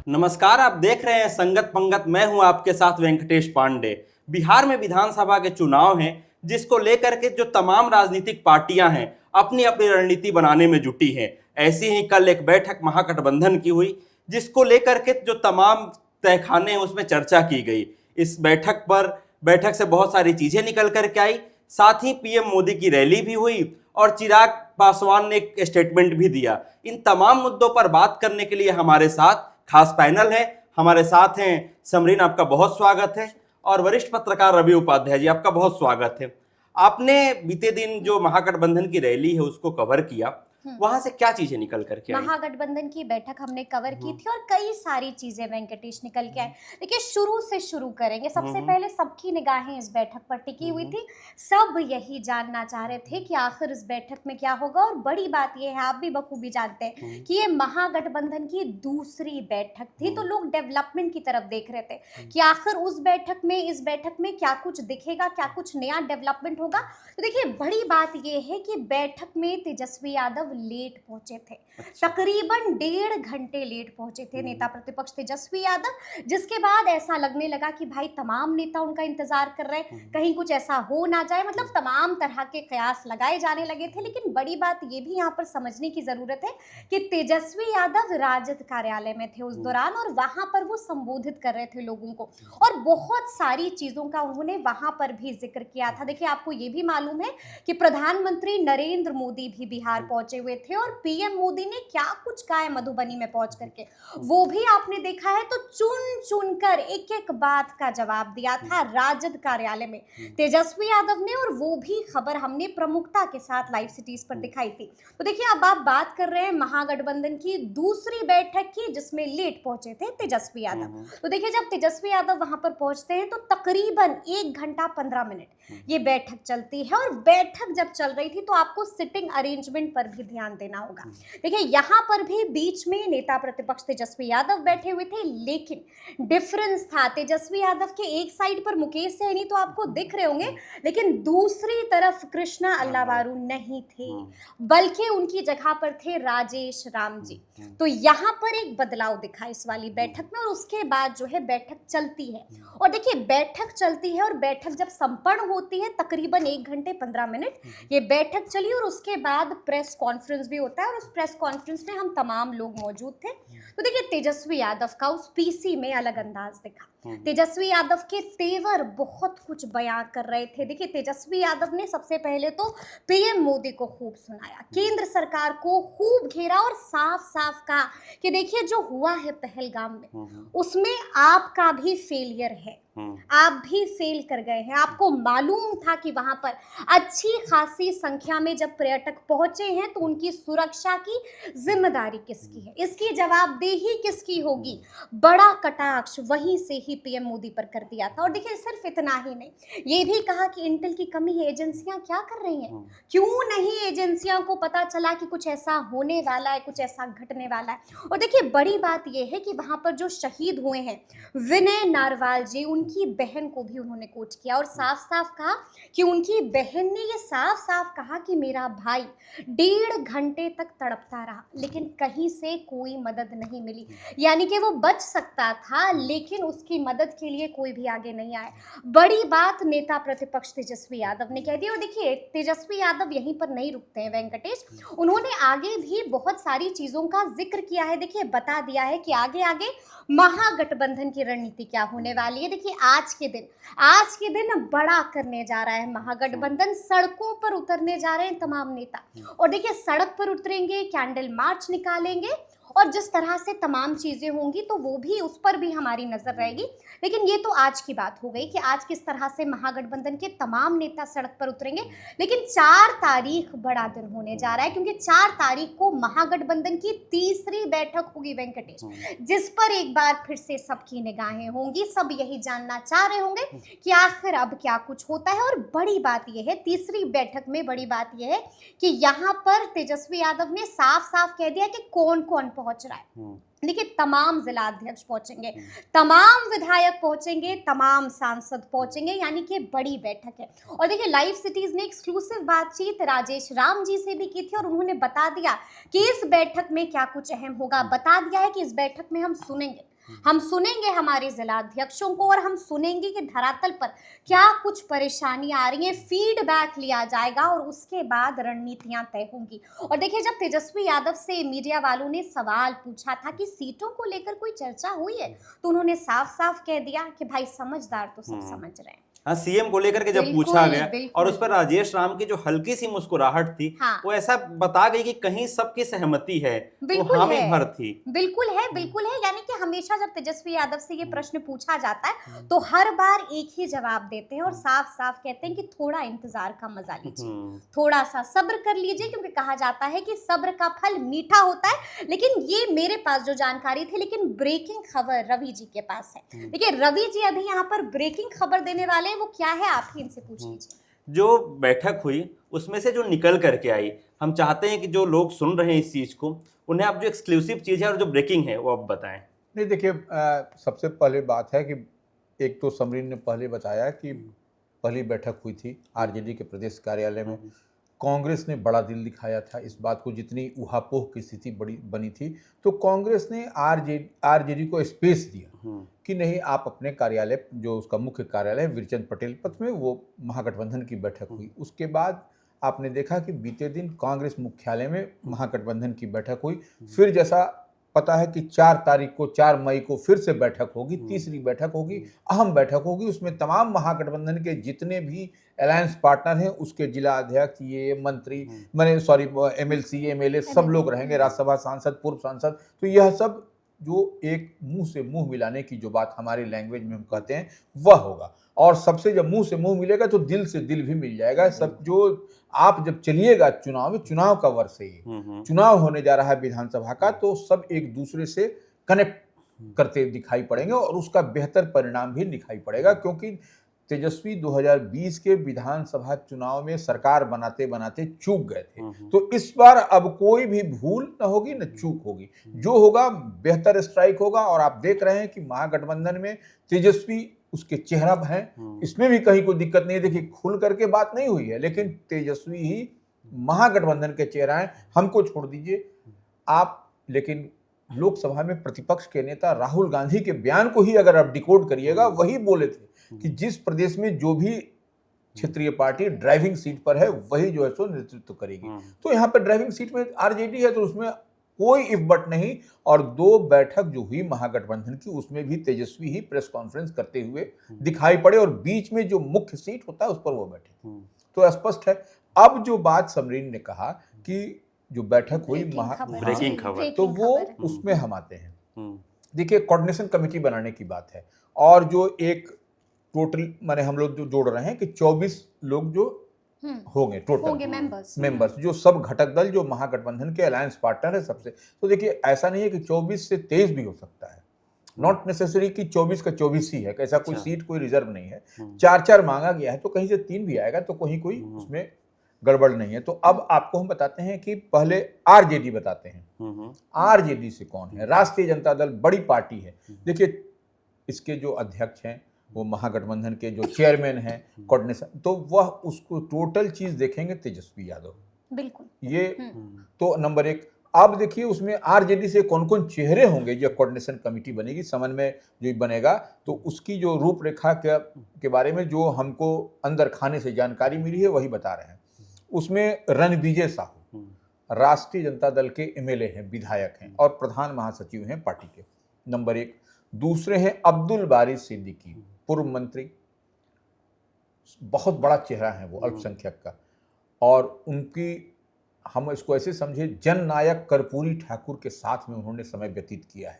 नमस्कार, आप देख रहे हैं संगत पंगत। मैं हूं आपके साथ वेंकटेश पांडे। बिहार में विधानसभा के चुनाव हैं, जिसको लेकर के जो तमाम राजनीतिक पार्टियां हैं अपनी अपनी रणनीति बनाने में जुटी हैं। ऐसी ही कल एक बैठक महागठबंधन की हुई, जिसको लेकर के जो तमाम तहखाने हैं उसमें चर्चा की गई। इस बैठक से बहुत सारी चीजें निकल करके आई। साथ ही पीएम मोदी की रैली भी हुई और चिराग पासवान ने एक स्टेटमेंट भी दिया। इन तमाम मुद्दों पर बात करने के लिए हमारे साथ खास पैनल है। हमारे साथ हैं समरीन, आपका बहुत स्वागत है, और वरिष्ठ पत्रकार रवि उपाध्याय जी, आपका बहुत स्वागत है। आपने बीते दिन जो महागठबंधन की रैली है उसको कवर किया, वहां से क्या चीजें निकल करके आई? महागठबंधन की बैठक हमने कवर की थी और कई सारी चीजें वेंकटेश निकल के आए। देखिए, शुरू से शुरू करेंगे। सबसे पहले सबकी निगाहें इस बैठक पर टिकी हुई थी। सब यही जानना चाह रहे थे कि आखिर इस बैठक में क्या होगा। और बड़ी बात यह है, आप भी बखूबी जानते हैं कि ये महागठबंधन की दूसरी बैठक थी, तो लोग डेवलपमेंट की तरफ देख रहे थे कि आखिर इस बैठक में क्या कुछ दिखेगा, क्या कुछ नया डेवलपमेंट होगा। तो देखिए, बड़ी बात यह है कि बैठक में तेजस्वी यादव लेट पहुंचे थे। तकरीबन 1.5 घंटे लेट पहुंचे थे नेता प्रतिपक्ष तेजस्वी यादव, जिसके बाद ऐसा लगने लगा कि भाई तमाम नेता उनका इंतजार कर रहे हैं, कहीं कुछ ऐसा हो ना जाए। मतलब तमाम तरह के कयास लगाए जाने लगे थे। लेकिन बड़ी बात ये भी यहाँ पर समझने की जरूरत है कि तेजस्वी यादव राजद कार्यालय में थे उस दौरान, और वहां पर वो संबोधित कर रहे थे लोगों को, और बहुत सारी चीजों का उन्होंने वहां पर भी जिक्र किया था। देखिए, आपको ये भी मालूम है कि प्रधानमंत्री नरेंद्र मोदी भी बिहार पहुंचे हुए थे, और पीएम मोदी ने क्या कुछ कहा है मधुबनी में पहुंच करके, वो भी आपने देखा है। तो चुन चुन कर एक एक बात का जवाब दिया था राजद कार्यालय में तेजस्वी यादव ने, और वो भी खबर हमने प्रमुखता के साथ लाइव सिटीज पर दिखाई थी। तो देखिए, अब आप बात कर रहे हैं महागठबंधन की दूसरी बैठक की, जिसमें लेट पहुंचे थे तेजस्वी यादव। तो देखिए, जब तेजस्वी यादव वहां पर पहुंचते हैं तो तकरीबन 1 घंटा 15 मिनट ये बैठक चलती है। और बैठक जब चल रही थी तो आपको सिटिंग अरेंजमेंट पर भी ध्यान देना होगा। देखिए, यहाँ पर भी बीच में नेता प्रतिपक्ष तेजस्वी यादव बैठे हुए थे, लेकिन डिफरेंस था। तेजस्वी यादव के एक साइड पर मुकेश सहनी तो आपको दिख रहे होंगे, लेकिन दूसरी तरफ कृष्णा अल्लावारू नहीं थे, बल्कि उनकी जगह पर थे राजेश राम जी। तो यहाँ पर एक बदलाव दिखा इस वाली बैठक में, और उसके बाद जो है बैठक चलती है। और देखिए, बैठक चलती है और बैठक जब संपन्न होती है तकरीबन 1 घंटे 15 मिनट ये बैठक चली, और उसके बाद प्रेस कॉन्फ्रेंस भी होता है, और उस प्रेस कॉन्फ्रेंस में हम तमाम लोग मौजूद थे। तो देखिए, तेजस्वी यादव का उस पीसी में अलग अंदाज दिखा। तेजस्वी यादव के तेवर बहुत कुछ बयां कर रहे थे। देखिए, तेजस्वी यादव ने सबसे पहले तो पीएम मोदी को खूब सुनाया, केंद्र सरकार को खूब घेरा, और साफ साफ कहा कि देखिए, जो हुआ है पहलगाम में उसमें आपका भी फेलियर है, आप भी फेल कर गए हैं। आपको मालूम था कि वहां पर अच्छी खासी संख्या में जब पर्यटक पहुंचे हैं तो उनकी सुरक्षा की जिम्मेदारी किसकी है, इसकी जवाबदेही किसकी होगी। बड़ा कटाक्ष वहीं से ही पीएम मोदी पर कर दिया था। और देखिए, सिर्फ इतना ही नहीं, ये भी कहा कि इंटेल की कमी है, एजेंसियां क्या कर रही हैं, क्यों नहीं एजेंसियों को पता चला कि कुछ ऐसा होने वाला है, कुछ ऐसा घटने वाला है। और देखिए, बड़ी बात यह है कि वहां पर जो शहीद हुए हैं विनय नारवाल जी, उनकी बहन को भी उन्होंने कोट किया, और साफ साफ कहा कि उनकी बहन ने ये साफ साफ कहा कि मेरा भाई 1.5 घंटे तक तड़पता रहा, लेकिन कहीं से कोई मदद नहीं मिली। यानी कि वो बच सकता था, लेकिन उसकी मदद के लिए कोई भी आगे नहीं आया। बड़ी बात नेता प्रतिपक्ष तेजस्वी यादव ने कह दी। और देखिए, तेजस्वी यादव यहीं पर नहीं रुकते हैं वेंकटेश, उन्होंने आगे भी बहुत सारी चीजों का जिक्र किया है। देखिए, बता दिया है कि आगे आगे महागठबंधन की रणनीति क्या होने वाली है। देखिए, आज के दिन बड़ा करने जा रहा है महागठबंधन, सड़कों पर उतरने जा रहे हैं तमाम नेता। और देखिए, सड़क पर उतरेंगे, कैंडल मार्च निकालेंगे, और जिस तरह से तमाम चीजें होंगी तो वो भी, उस पर भी हमारी नजर रहेगी। लेकिन ये तो आज की बात हो गई कि आज किस तरह से महागठबंधन के तमाम नेता सड़क पर उतरेंगे। लेकिन 4 तारीख बड़ा दिन होने जा रहा है, क्योंकि 4 तारीख को महागठबंधन की तीसरी बैठक होगी वेंकटेश, जिस पर एक बार फिर से सबकी निगाहें होंगी। सब यही जानना चाह रहे होंगे कि आखिर अब क्या कुछ होता है। और बड़ी बात यह है, तीसरी बैठक में बड़ी बात यह है कि यहाँ पर तेजस्वी यादव ने साफ साफ कह दिया कि कौन कौन पहुंच रहा है। देखिए, तमाम जिला अध्यक्ष पहुंचेंगे, तमाम विधायक पहुंचेंगे, तमाम सांसद पहुंचेंगे, यानी कि बड़ी बैठक है। और देखिए, लाइव सिटीज ने एक्सक्लूसिव बातचीत राजेश राम जी से भी की थी, और उन्होंने बता दिया कि इस बैठक में क्या कुछ अहम होगा। बता दिया है कि इस बैठक में हम सुनेंगे हम सुनेंगे हमारे जिला अध्यक्षों को और हम सुनेंगे कि धरातल पर क्या कुछ परेशानियां आ रही हैं, फीडबैक लिया जाएगा और उसके बाद रणनीतियां तय होंगी। और देखिए, जब तेजस्वी यादव से मीडिया वालों ने सवाल पूछा था कि सीटों को लेकर कोई चर्चा हुई है, तो उन्होंने साफ साफ कह दिया कि भाई समझदार तो सब समझ रहे हैं। हाँ, सीएम को लेकर के जब बिल्कुल, पूछा गया बिल्कुल। और उस पर राजेश राम की जो हल्की सी मुस्कुराहट थी, हाँ। वो ऐसा बता गई कि कहीं सबकी सहमति है, वो बिल्कुल हामी है। भर थी। बिल्कुल है, बिल्कुल है। यानी कि हमेशा जब तेजस्वी यादव से ये प्रश्न पूछा जाता है तो हर बार एक ही जवाब देते हैं और साफ साफ कहते हैं कि थोड़ा इंतजार का मजा लीजिए, थोड़ा सा सब्र कर लीजिए, क्योंकि कहा जाता है कि सब्र का फल मीठा होता है। लेकिन ये मेरे पास जो जानकारी थी, लेकिन ब्रेकिंग खबर रवि जी के पास है। देखिए, रवि जी अभी यहाँ पर ब्रेकिंग खबर देने वाले हैं, वो क्या है आप ही इनसे पूछ लीजिए। जो बैठक हुई उसमें से जो निकल करके आई, हम चाहते हैं कि जो लोग सुन रहे हैं इस चीज को, उन्हें आप जो एक्सक्लूसिव चीज है और जो ब्रेकिंग है वो आप बताएं। नहीं, देखिए, सबसे पहले बात है कि एक तो समरीन ने पहले बताया कि पहली बैठक हुई थी आरजेडी के प्रदेश कार्यालय में। कांग्रेस ने बड़ा दिल दिखाया था इस बात को, जितनी ऊहापोह की स्थिति बड़ी बनी थी, तो कांग्रेस ने आरजेडी को स्पेस दिया कि नहीं, आप अपने कार्यालय, जो उसका मुख्य कार्यालय है वीरचंद पटेल पथ में, वो महागठबंधन की बैठक हुई। उसके बाद आपने देखा कि बीते दिन कांग्रेस मुख्यालय में महागठबंधन की बैठक हुई। फिर जैसा पता है कि 4 मई को फिर से बैठक होगी, तीसरी बैठक होगी, अहम बैठक होगी। उसमें तमाम महागठबंधन के जितने भी अलायंस पार्टनर हैं, उसके जिला अध्यक्ष, ये मंत्री, एमएलसी, एमएलए, सब लोग रहेंगे, राज्यसभा सांसद, पूर्व सांसद। तो यह सब जो एक मुंह से मुंह मिलाने की जो बात हमारी लैंग्वेज में हम कहते हैं, वह होगा। और सबसे जब मुंह से मुंह मिलेगा तो दिल से दिल भी मिल जाएगा। सब जो आप जब चलिएगा चुनाव में, चुनाव का वर्ष है ये, चुनाव होने जा रहा है विधानसभा का, तो सब एक दूसरे से कनेक्ट करते दिखाई पड़ेंगे और उसका बेहतर परिणाम भी दिखाई पड़ेगा। क्योंकि तेजस्वी 2020 के विधानसभा चुनाव में सरकार बनाते बनाते चूक गए थे, तो इस बार अब कोई भी भूल न होगी न चूक होगी, जो होगा बेहतर स्ट्राइक होगा। और आप देख रहे हैं कि महागठबंधन में तेजस्वी उसके चेहरा हैं, इसमें भी कहीं कोई दिक्कत नहीं है। देखिए, खुल करके बात नहीं हुई है, लेकिन तेजस्वी ही महागठबंधन के चेहरा हैं, हमको छोड़ दीजिए आप। लेकिन लोकसभा में प्रतिपक्ष के नेता राहुल गांधी के बयान को ही अगर आप डिकोड करिएगा, वही बोले थे कि जिस प्रदेश में जो भी क्षेत्रीय पार्टी ड्राइविंग सीट पर है, वही जो है सो नेतृत्व करेगी। तो यहाँ पर ड्राइविंग सीट में आरजेडी है, तो उसमें कोई इफ बट नहीं। और 2 बैठक जो हुई महागठबंधन की, उसमें भी तेजस्वी ही प्रेस कॉन्फ्रेंस करते हुए दिखाई पड़े और बीच में जो मुख्य सीट होता है उस पर वो बैठे। तो स्पष्ट है। अब जो बात समरीन ने कहा कि जो बैठक हुई ब्रेकिंग खबर, तो वो उसमें हम आते हैं। देखिए, कोऑर्डिनेशन कमेटी बनाने की बात है और जो एक टोटल माने हम लोग जो जोड़ रहे हैं कि 24 लोग जो होंगे टोटल मेंबर्स, जो सब घटक दल जो महागठबंधन के अलायंस पार्टनर है सबसे। तो देखिए, ऐसा नहीं है कि 24 से 23 भी हो सकता है, नॉट नेसेसरी कि 24 का 24 ही है, ऐसा कोई सीट कोई रिजर्व नहीं है। 4-4 मांगा गया है, तो कहीं से 3 भी आएगा, तो कहीं कोई उसमें गड़बड़ नहीं है। तो अब आपको हम बताते हैं कि पहले आरजेडी बताते हैं। आरजेडी से कौन है? राष्ट्रीय जनता दल बड़ी पार्टी है। देखिए, इसके जो अध्यक्ष हैं वो महागठबंधन के जो चेयरमैन हैं कोऑर्डिनेशन, तो वह उसको टोटल चीज देखेंगे तेजस्वी यादव, बिल्कुल ये तो नंबर 1। अब देखिए, उसमें आरजेडी से कौन कौन चेहरे होंगे जो कोऑर्डिनेशन कमेटी बनेगी, समन्वय जो बनेगा, तो उसकी जो रूपरेखा के बारे में जो हमको अंदर खाने से जानकारी मिली है वही बता रहे हैं। उसमें रणविजय साहू राष्ट्रीय जनता दल के एमएलए हैं, विधायक हैं और प्रधान महासचिव हैं पार्टी के, नंबर 1। दूसरे हैं अब्दुल बारी सिद्दीकी, पूर्व मंत्री, बहुत बड़ा चेहरा है वो अल्पसंख्यक का, और उनकी हम इसको ऐसे समझे जननायक कर्पूरी ठाकुर के साथ में उन्होंने समय व्यतीत किया है,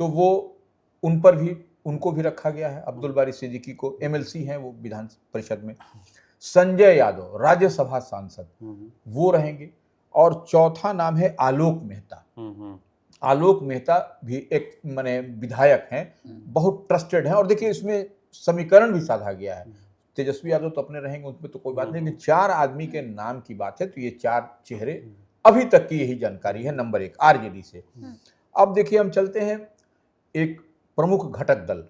तो वो उन पर भी उनको भी रखा गया है। अब्दुल बारी सिद्दीकी को, एमएलसी हैं वो विधान परिषद में। संजय यादव राज्यसभा सांसद, वो रहेंगे। और चौथा नाम है आलोक मेहता। आलोक मेहता भी एक माने विधायक हैं, बहुत ट्रस्टेड हैं। और देखिए, इसमें समीकरण भी साधा गया है, तेजस्वी यादव तो अपने रहेंगे, उसमें तो कोई बात नहीं, लेकिन 4 आदमी के नाम की बात है। तो ये 4 चेहरे अभी तक की यही जानकारी है नंबर 1 आरजेडी से। अब देखिए, हम चलते हैं एक प्रमुख घटक दल,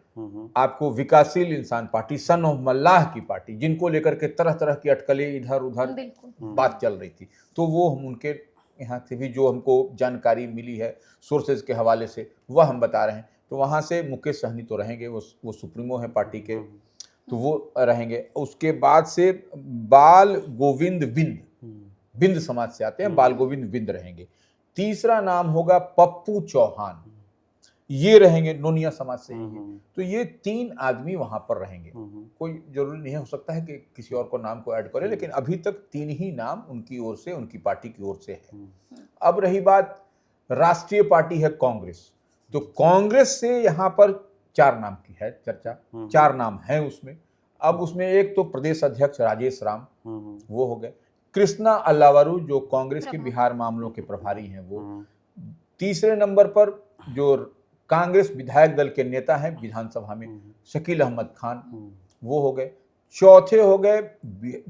आपको विकासशील इंसान पार्टी, सन ऑफ मल्लाह की पार्टी, जिनको लेकर के तरह तरह की अटकलें इधर उधर बात चल रही थी, तो वो हम उनके यहाँ से भी जो हमको जानकारी मिली है सोर्सेज के हवाले से, वह हम बता रहे हैं। तो वहाँ से मुकेश सहनी तो रहेंगे, वो सुप्रीमो है पार्टी के, तो वो रहेंगे। उसके बाद से बाल गोविंद बिंद समाज से आते हैं, बाल गोविंद बिंद रहेंगे। तीसरा नाम होगा पप्पू चौहान, ये रहेंगे, नोनिया समाज से ही। तो ये 3 आदमी वहां पर रहेंगे। कोई जरूरी नहीं हो सकता है कि किसी और को नाम को ऐड करे, लेकिन अभी तक 3 ही नाम उनकी ओर से, उनकी पार्टी की ओर से है। अब रही बात राष्ट्रीय पार्टी है कांग्रेस, तो कांग्रेस से यहाँ पर 4 नाम की है चर्चा, 4 नाम है उसमें। अब उसमें एक तो प्रदेश अध्यक्ष राजेश राम, वो हो गए। कृष्णा अल्लावरू जो कांग्रेस के बिहार मामलों के प्रभारी हैं वो। तीसरे नंबर पर जो कांग्रेस विधायक दल के नेता हैं विधानसभा में, शकील अहमद खान, वो हो गए। चौथे हो गए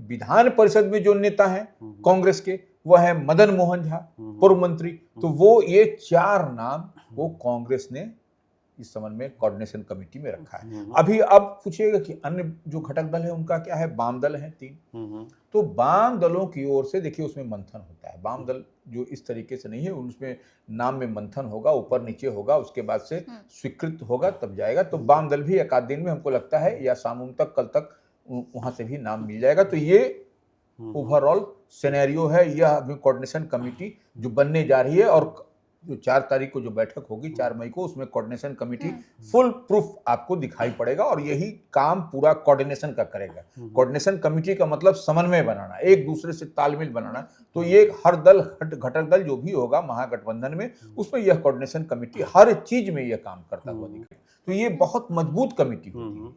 विधान परिषद में जो नेता हैं कांग्रेस के, वह है मदन मोहन झा, पूर्व मंत्री। तो वो ये 4 नाम वो कांग्रेस ने इस संबंध में कोऑर्डिनेशन कमेटी में रखा है। अभी अब पूछिएगा कि अन्य जो घटक दल है उनका क्या है। वाम दल है 3, तो वाम दलों की ओर से देखिए उसमें मंथन होता है। वाम दल जो इस तरीके से नहीं है, उसमें नाम में मंथन होगा, ऊपर नीचे होगा, उसके बाद से स्वीकृत होगा तब जाएगा। तो वाम दल भी 1 आध दिन में हमको लगता है, या शाम तक, कल तक वहां से भी नाम मिल जाएगा। तो ये ओवरऑल सिनेरियो है, यह अभी कोऑर्डिनेशन कमेटी जो बनने जा रही है। और जो 4 तारीख को जो बैठक होगी 4 मई को, उसमें कोऑर्डिनेशन कमेटी फुल प्रूफ आपको दिखाई पड़ेगा और यही काम पूरा कोऑर्डिनेशन का करेगा। कोऑर्डिनेशन कमेटी का मतलब समन्वय बनाना, एक दूसरे से तालमेल बनाना। तो ये हर दल, घटक दल जो भी होगा महागठबंधन में, उसमें यह कोऑर्डिनेशन कमेटी हर चीज में यह काम करता हुआ दिखेगा। तो ये बहुत मजबूत कमेटी होगी।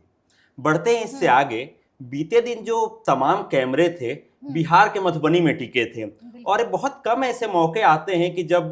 बढ़ते हैं इससे आगे। बीते दिन जो तमाम कैमरे थे बिहार के मधुबनी में टिके थे, और बहुत कम ऐसे मौके आते हैं कि जब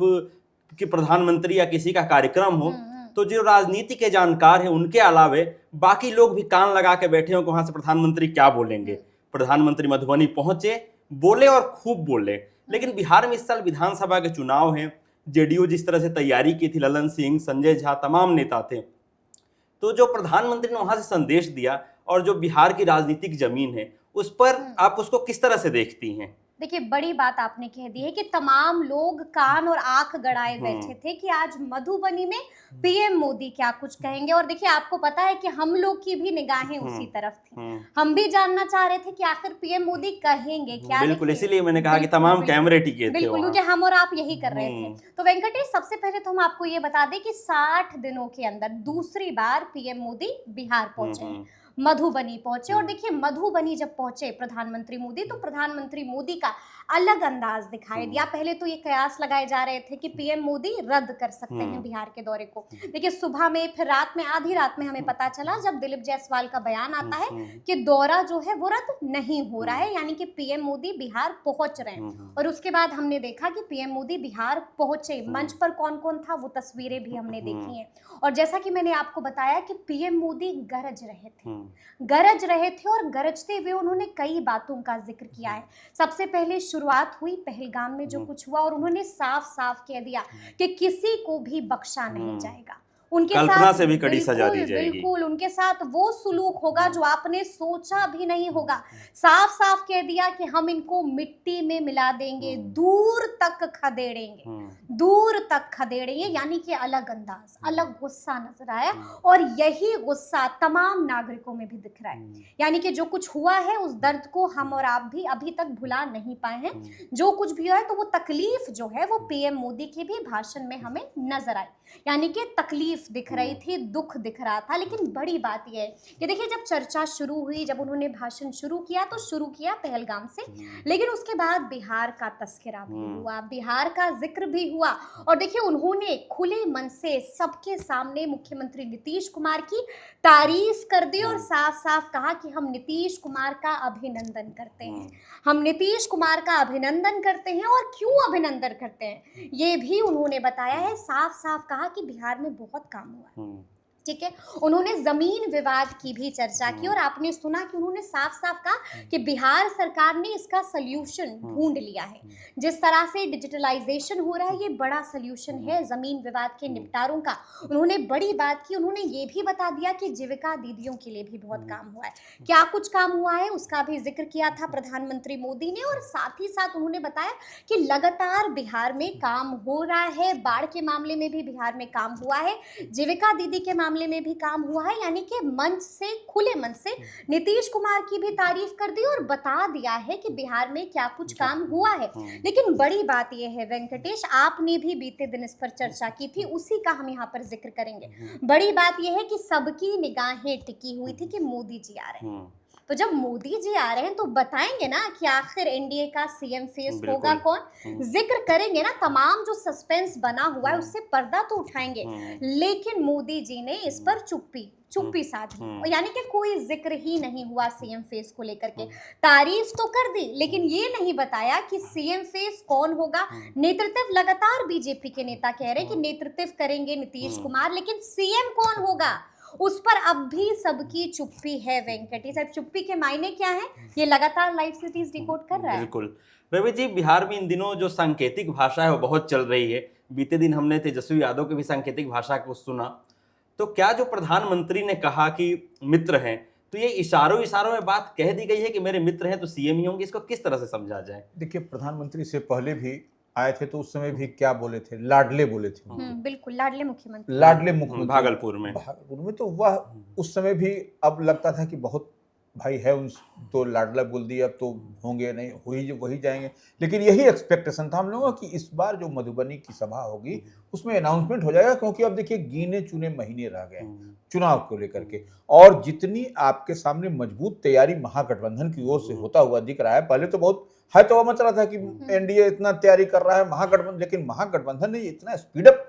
कि प्रधानमंत्री या किसी का कार्यक्रम हो तो जो राजनीति के जानकार हैं उनके अलावे बाकी लोग भी कान लगा के बैठे हो कि वहां से प्रधानमंत्री क्या बोलेंगे। प्रधानमंत्री मधुबनी पहुंचे, बोले और खूब बोले। लेकिन बिहार में इस साल विधानसभा के चुनाव हैं। जेडीयू जिस तरह से तैयारी की थी, ललन सिंह, संजय झा, तमाम नेता थे, तो जो प्रधानमंत्री ने वहां से संदेश दिया और जो बिहार की राजनीतिक जमीन है उस पर आप उसको किस तरह से देखती हैं? देखिए, बड़ी बात आपने कह दी है कि तमाम लोग कान और आंख गड़ाए बैठे थे कि आज मधुबनी में पीएम मोदी क्या कुछ कहेंगे। और देखिए, आपको पता है कि हम लोग की भी निगाहें उसी तरफ थी। हम भी जानना चाह रहे थे कि आखिर पीएम मोदी कहेंगे क्या। बिल्कुल, इसीलिए मैंने कहा कि तमाम कैमरे टिके थे बिल्कुल, क्योंकि हम और आप यही कर रहे थे। तो वेंकटेश, सबसे पहले तो हम आपको ये बता दें कि 60 दिनों के अंदर दूसरी बार पीएम मोदी बिहार पहुंचे, मधुबनी पहुंचे। और देखिए, मधुबनी जब पहुंचे प्रधानमंत्री मोदी, तो प्रधानमंत्री मोदी का अलग अंदाज दिखाई दिया। पहले तो ये कयास लगाए जा रहे थे कि पीएम मोदी रद्द कर सकते हैं बिहार के दौरे को। देखिए, सुबह में, फिर रात में, आधी रात में हमें पता चला जब दिलीप जायसवाल का बयान आता है कि दौरा जो है वो रद्द नहीं हो रहा है, यानी कि पीएम मोदी बिहार पहुंच रहे हैं। और उसके बाद हमने देखा कि पीएम मोदी बिहार पहुंचे। मंच पर कौन कौन था वो तस्वीरें भी हमने देखी हैं। और जैसा कि मैंने आपको बताया कि पीएम मोदी गरज रहे थे और गरजते हुए उन्होंने कई बातों का जिक्र किया है। सबसे पहले शुरुआत हुई पहलगाम में जो कुछ हुआ, और उन्होंने साफ साफ कह दिया कि किसी को भी बख्शा नहीं जाएगा। उनके कल्पना साथ से भी कड़ी सजा दी जाएगी। बिल्कुल, उनके साथ वो सुलूक होगा जो आपने सोचा भी नहीं होगा। साफ साफ कह दिया कि हम इनको मिट्टी में मिला देंगे, दूर तक खदेड़ेंगे, यानी कि अलग अंदाज, अलग गुस्सा नजर आया। और यही गुस्सा तमाम नागरिकों में भी दिख रहा है। यानी कि जो कुछ हुआ है उस दर्द को हम और आप भी अभी तक भुला नहीं पाए हैं। जो कुछ भी हुआ है, तो वो तकलीफ जो है वो पीएम मोदी के भी भाषण में हमें नजर आई। यानी कि तकलीफ दिख रही थी, दुख दिख रहा था। लेकिन बड़ी बात यह है कि देखिए, जब चर्चा शुरू हुई, जब उन्होंने भाषण शुरू किया, तो शुरू किया पहलगाम से, लेकिन उसके बाद बिहार का तस्करा भी हुआ, बिहार का जिक्र भी हुआ। और देखिए, उन्होंने खुले मन से सबके सामने मुख्यमंत्री नीतीश कुमार की तारीफ कर दी और साफ साफ कहा कि हम नीतीश कुमार का अभिनंदन करते हैं, हम नीतीश कुमार का अभिनंदन करते हैं। और क्यों अभिनंदन करते हैं ये भी उन्होंने बताया है। साफ साफ कहा कि बिहार में बहुत काम हुआ है, ठीक है। उन्होंने जमीन विवाद की भी चर्चा की और आपने सुना कि उन्होंने साफ साफ कहा कि बिहार सरकार ने इसका सल्यूशन ढूंढ लिया है। जिस तरह से डिजिटलाइजेशन हो रहा है ये बड़ा सल्यूशन है जमीन विवाद के निपटारों का। उन्होंने बड़ी बात की, उन्होंने ये भी बता दिया कि जीविका दीदियों के लिए भी बहुत काम हुआ है। क्या कुछ काम हुआ है उसका भी जिक्र किया था प्रधानमंत्री मोदी ने, और साथ ही साथ उन्होंने बताया कि लगातार बिहार में काम हो रहा है। बाढ़ के मामले में भी बिहार में काम हुआ है, जीविका दीदी के मामले में भी काम हुआ है। यानी कि मंच से, खुले मन से नीतीश कुमार की भी तारीफ कर दी और बता दिया है कि बिहार में क्या कुछ काम हुआ है। लेकिन बड़ी बात यह है वेंकटेश, आपने भी बीते दिन इस पर चर्चा की थी, उसी का हम यहाँ पर जिक्र करेंगे। बड़ी बात यह है कि सबकी निगाहें टिकी हुई थी कि मोदी जी आ रहे हैं। तो जब मोदी जी आ रहे हैं तो बताएंगे ना कि आखिर एनडीए का सीएम फेस होगा कौन, जिक्र करेंगे ना, तमाम जो सस्पेंस बना हुआ है उससे पर्दा तो उठाएंगे। लेकिन मोदी जी ने इस पर चुप्पी साधी, यानी कि कोई जिक्र ही नहीं हुआ सीएम फेस को लेकर के। तारीफ तो कर दी लेकिन ये नहीं बताया कि सीएम फेस कौन होगा। नेतृत्व लगातार बीजेपी के नेता कह रहे हैं कि नेतृत्व करेंगे नीतीश कुमार, लेकिन सीएम कौन होगा उस पर अब भी सबकी चुप्पी है वेंकटेश। अब चुप्पी के मायने क्या है ये लगातार लाइव सिटीज डिकोड कर रहा है। बिल्कुल रवि जी, बिहार में इन दिनों जो सांकेतिक भाषा है वो बहुत चल रही है। बीते दिन हमने तेजस्वी यादव की भी सांकेतिक भाषा को सुना। तो क्या जो प्रधानमंत्री ने कहा कि मित्र हैं, तो ये इशारों में बात कह दी गई है कि मेरे मित्र हैं तो सीएम ही होंगे, इसको किस तरह से समझा जाए? देखिए, प्रधानमंत्री से पहले भी आए थे तो उस समय भी क्या बोले थे, लाडले बोले थे। बिल्कुल, लाडले मुख्यमंत्री। भागलपुर में तो वह उस समय भी अब लगता था कि बहुत भाई है उन, तो लाडला बोल दिया, अब तो होंगे नहीं, वही जाएंगे। लेकिन यही एक्सपेक्टेशन था हम लोगों का कि इस बार जो मधुबनी की सभा होगी उसमें अनाउंसमेंट हो जाएगा, क्योंकि अब देखिए गिने चुने महीने रह गए चुनाव को लेकर के, और जितनी आपके सामने मजबूत तैयारी महागठबंधन की ओर से होता हुआ दिख रहा है। पहले तो बहुत है तो मच रहा था कि एनडीए इतना तैयारी कर रहा है महागठबंधन, लेकिन महागठबंधन ने इतना स्पीडअप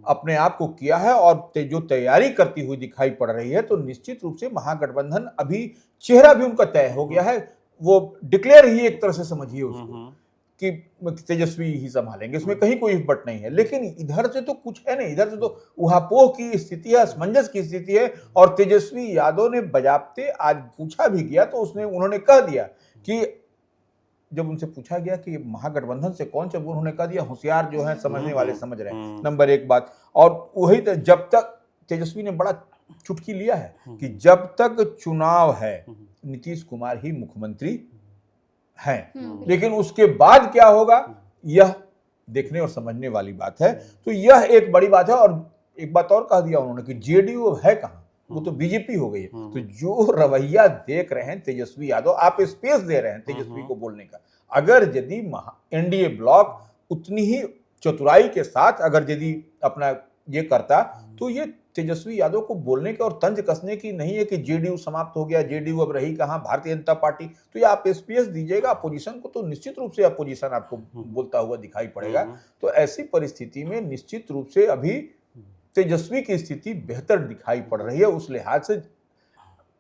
अपने आप को किया है और जो तैयारी करती हुई दिखाई पड़ रही है, तो निश्चित रूप से महागठबंधन अभी चेहरा भी उनका तय हो गया है। वो डिक्लेयर ही एक तरह से समझिए उसको कि तेजस्वी ही संभालेंगे, उसमें कहीं कोई बट नहीं है। लेकिन इधर से तो कुछ है नहीं, इधर से तो उहापोह की स्थिति है, असमंजस की स्थिति है। और तेजस्वी यादव ने बजाबते आज पूछा भी गया तो उन्होंने कह दिया कि जब उनसे पूछा गया कि महागठबंधन से कौन से, उन्होंने कह दिया होशियार जो है समझने वाले समझ रहे हैं, नंबर एक बात। और वही जब तक तेजस्वी ने बड़ा चुटकी लिया है कि जब तक चुनाव है नीतीश कुमार ही मुख्यमंत्री हैं, लेकिन उसके बाद क्या होगा यह देखने और समझने वाली बात है। तो यह एक बड़ी बात है। और एक बात और कह दिया उन्होंने कि जेडीयू है कहाँ, वो तो बीजेपी हो गई है। तो जो रवैया देख रहे हैं तेजस्वी यादव, आप स्पेस दे रहे हैं तेजस्वी को बोलने का। अगर यदि एनडीए ब्लॉक उतनी ही चतुराई के साथ अगर यदि अपना ये करता, तो ये तेजस्वी यादव को बोलने के और तंज कसने की नहीं है कि जेडीयू समाप्त हो गया, जेडीयू अब रही कहाँ, भारतीय जनता पार्टी। तो ये आप स्पेस दीजिएगा अपोजिशन को, तो निश्चित रूप से अपोजिशन आपको बोलता हुआ दिखाई पड़ेगा। तो ऐसी परिस्थिति में निश्चित रूप से अभी तेजस्वी की स्थिति बेहतर दिखाई पड़ रही है। उस लिहाज से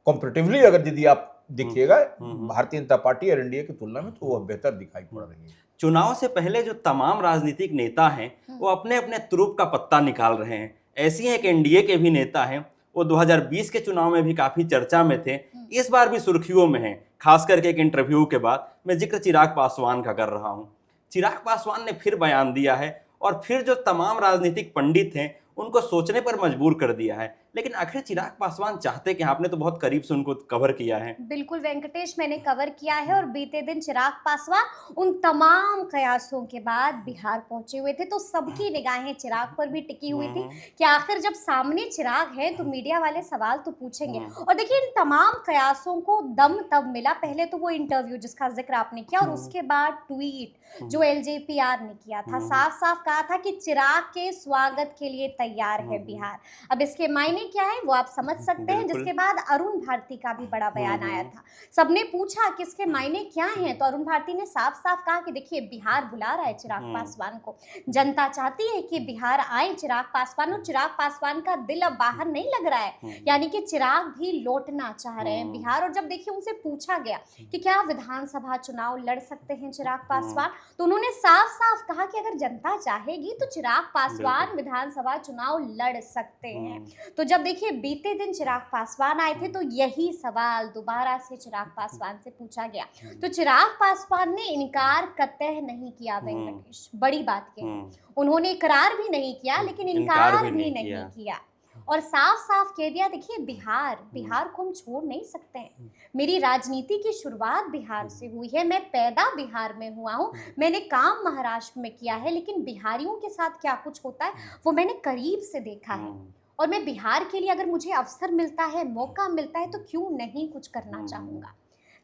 कंपैरेटिवली अगर यदि आप देखिएगा भारतीय जनता पार्टी और एनडीए की तुलना में, तो वह बेहतर दिखाई पड़ रही है। चुनाव से पहले जो तमाम राजनीतिक नेता हैं वो अपने अपने तुरुप का पत्ता निकाल रहे हैं। ऐसी एक एनडीए के भी नेता हैं, वो 2020 के चुनाव में भी काफी चर्चा में थे, इस बार भी सुर्खियों में हैं। खास करके एक इंटरव्यू के बाद मैं जिक्र चिराग पासवान का कर रहा हूँ। चिराग पासवान ने फिर बयान दिया है और फिर जो तमाम राजनीतिक पंडित हैं उनको सोचने पर मजबूर कर दिया है। लेकिन आखिर चिराग पासवान चाहते कि, आपने तो बहुत करीब से उनको कवर किया है। बिल्कुल वेंकटेश, मैंने कवर किया है और बीते दिन चिराग पासवान उन तमाम कयासों के बाद बिहार पहुंचे हुए थे, तो सबकी निगाहें चिराग पर भी टिकी हुई थी कि आखिर जब सामने चिराग है तो मीडिया वाले सवाल तो पूछेंगे। और देखिए, इन तमाम कयासों को दम तब मिला, पहले तो वो इंटरव्यू जिसका जिक्र आपने किया, और उसके बाद ट्वीट जो एलजेपीआर ने किया था, साफ साफ कहा था कि चिराग के स्वागत के लिए तैयार है बिहार। अब इसके मायने क्या है वो आप समझ सकते हैं। जिसके बाद अरुण भारती का भी बड़ा बयान आया था। सबने पूछा कि इसके मायने क्या हैं, तो अरुण भारती ने साफ साफ कहा कि देखिए, बिहार बुला रहा है चिराग पासवान को, जनता चाहती है कि बिहार आए चिराग पासवान, और चिराग पासवान का दिल अब बाहर नहीं लग रहा है, यानी कि चिराग भी लौटना चाह रहे हैं बिहार। और जब देखिए उनसे पूछा गया कि क्या विधानसभा चुनाव लड़ सकते हैं चिराग पासवान, तो उन्होंने साफ साफ कहा कि अगर जनता चाहेगी तो चिराग पासवान विधानसभा चुनाव लड़ सकते हैं। तो जब देखिए बीते दिन चिराग पासवान आए थे तो यही सवाल दोबारा से चिराग पासवान से पूछा गया, तो चिराग पासवान ने इनकार कतई नहीं किया वेंकटेश, बड़ी बात ये है। उन्होंने इकरार भी नहीं किया लेकिन इनकार भी नहीं किया और साफ साफ कह दिया देखिए बिहार को हम छोड़ नहीं सकते हैं। मेरी राजनीति की शुरुआत बिहार से हुई है, मैं पैदा बिहार में हुआ हूँ, मैंने काम महाराष्ट्र में किया है, लेकिन बिहारियों के साथ क्या कुछ होता है वो मैंने करीब से देखा है और मैं बिहार के लिए अगर मुझे अवसर मिलता है, मौका मिलता है तो क्यों नहीं कुछ करना चाहूँगा।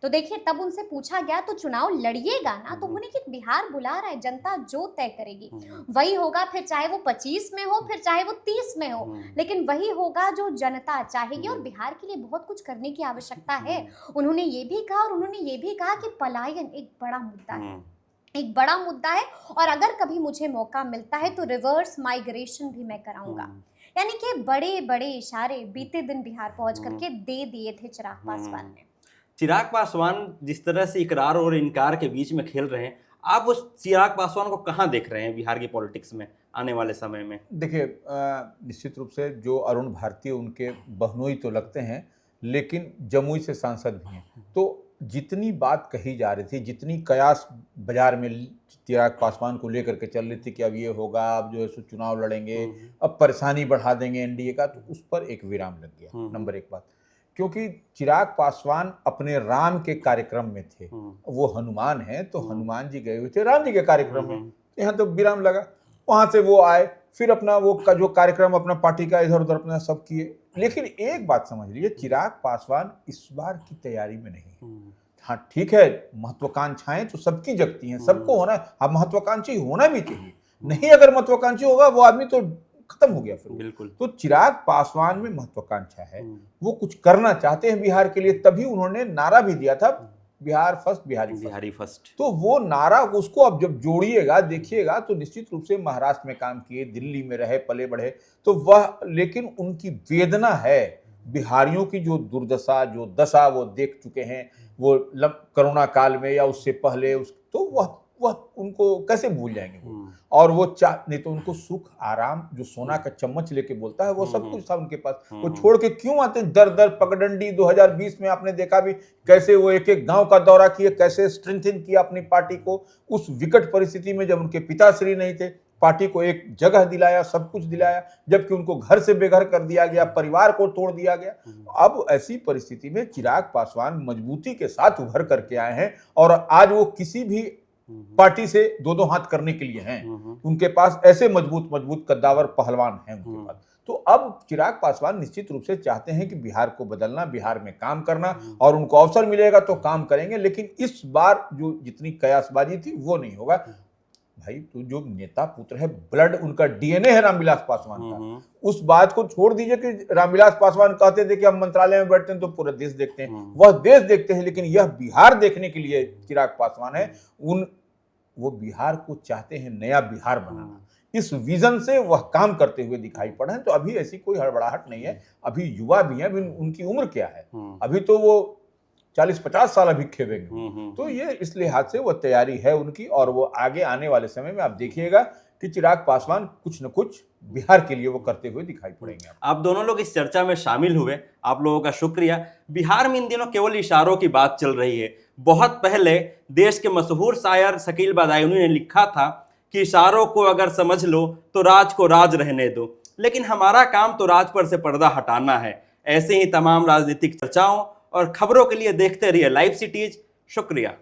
तो देखिए तब उनसे पूछा गया तो चुनाव लड़िएगा ना, तो उन्होंने कि बिहार बुला रहा है, जनता जो तय करेगी वही होगा, फिर चाहे वो 25 में हो फिर चाहे वो 30 में हो, लेकिन वही होगा जो जनता चाहेगी और बिहार के लिए बहुत कुछ करने की आवश्यकता है। उन्होंने ये भी कहा और उन्होंने ये भी कहा कि पलायन एक बड़ा मुद्दा है, एक बड़ा मुद्दा है और अगर कभी मुझे मौका मिलता है तो रिवर्स माइग्रेशन भी मैं कराऊंगा। यानी कि बड़े बड़े इशारे बीते दिन बिहार पहुंच करके दे दिए थे चिराग पासवान ने। चिराग पासवान जिस तरह से इकरार और इनकार के बीच में खेल रहे हैं, आप उस चिराग पासवान को कहाँ देख रहे हैं बिहार की पॉलिटिक्स में आने वाले समय में? देखिए निश्चित रूप से जो अरुण भारती उनके बहनोई तो लगते हैं, लेकिन जमुई से सांसद भी हैं, तो जितनी बात कही जा रही थी, जितनी कयास बाजार में चिराग पासवान को लेकर के चल रही थी कि अब ये होगा, अब जो है सो चुनाव लड़ेंगे, अब परेशानी बढ़ा देंगे एनडीए का, तो उस पर एक विराम लग गया। नंबर एक बात, क्योंकि चिराग पासवान अपने राम के कार्यक्रम में थे, वो हनुमान है तो हनुमान जी गए हुए थे राम जी के कार्यक्रम में, यहाँ तो विराम लगा, वहां से वो आए, फिर अपना वो का जो कार्यक्रम अपना पार्टी का इधर उधर अपना सब किए। लेकिन एक बात समझ लीजिए, चिराग पासवान इस बार की तैयारी में नहीं। हाँ ठीक है, महत्वाकांक्षाएं तो सबकी जगती हैं, सबको होना, अब महत्वाकांक्षी होना भी चाहिए, नहीं अगर महत्वाकांक्षी होगा वो आदमी तो खत्म हो गया फिर। बिल्कुल। तो चिराग पासवान में महत्वाकांक्षा है, वो कुछ करना चाहते हैं बिहार के लिए, तभी उन्होंने नारा भी दिया था बिहार फर्स्ट, बिहारी फर्स्ट। तो वो नारा उसको अब जब जोड़िएगा देखिएगा तो निश्चित रूप से महाराष्ट्र में काम किए, दिल्ली में रहे, पले बढ़े, तो वह, लेकिन उनकी वेदना है बिहारियों की, जो दुर्दशा जो दशा वो देख चुके हैं, वो कोरोना काल में या उससे पहले तो वह उनको कैसे भूल जाएंगे वो। और वो नहीं तो उनको सुख आराम, जो सोना का चम्मच लेके बोलता है, वो सब कुछ था उनके पास, वो छोड़ के क्यों आते? दर दर पगडंडी 2020 में आपने देखा भी कैसे वो एक एक गांव का दौरा किए, कैसे स्ट्रेंथन किया अपनी पार्टी को उस विकट परिस्थिति में जब उनके पिताश्री नहीं थे, पार्टी को एक जगह दिलाया, सब कुछ दिलाया, जबकि उनको घर से बेघर कर दिया गया, परिवार को तोड़ दिया गया। अब ऐसी परिस्थिति में चिराग पासवान मजबूती के साथ उभर करके आए हैं और आज वो किसी भी पार्टी से दो हाथ करने के लिए हैं, उनके पास ऐसे मजबूत कद्दावर पहलवान हैं उनके पास। तो अब चिराग पासवान निश्चित रूप से चाहते हैं कि बिहार को बदलना, बिहार में काम करना, और उनको अवसर मिलेगा तो काम करेंगे, लेकिन इस बार जो जितनी कयासबाजी थी वो नहीं होगा। भाई तो जो नेता पुत्र है, ब्लड उनका डीएनए है रामविलास पासवान का, उस बात को छोड़ दीजिए कि रामविलास पासवान कहते थे कि हम मंत्रालय में बैठते हैं तो पूरा देश देखते हैं, वह देश देखते हैं, लेकिन यह बिहार देखने के लिए चिराग पासवान है, वो बिहार को चाहते हैं नया बिहार बनाना, इस विजन से वह काम करते हुए दिखाई पड़े हैं। तो अभी ऐसी कोई हड़बड़ाहट नहीं है, अभी युवा भी हैं, अभी उनकी उम्र क्या है, अभी तो वो 40-50 साल अभी खेवेंगे, तो ये इस लिहाज से वो तैयारी है उनकी, और वो आगे आने वाले समय में आप देखिएगा कि चिराग पासवान कुछ न कुछ बिहार के लिए वो करते हुए दिखाई पड़ेंगे। आप दोनों लोग इस चर्चा में शामिल हुए, आप लोगों का शुक्रिया। बिहार में इन दिनों केवल इशारों की बात चल रही है। बहुत पहले देश के मशहूर शायर शकील बदायूनी ने लिखा था कि इशारों को अगर समझ लो तो राज को राज रहने दो, लेकिन हमारा काम तो राज पर से पर्दा हटाना है। ऐसे ही तमाम राजनीतिक चर्चाओं और खबरों के लिए देखते रहिए लाइव सिटीज। शुक्रिया।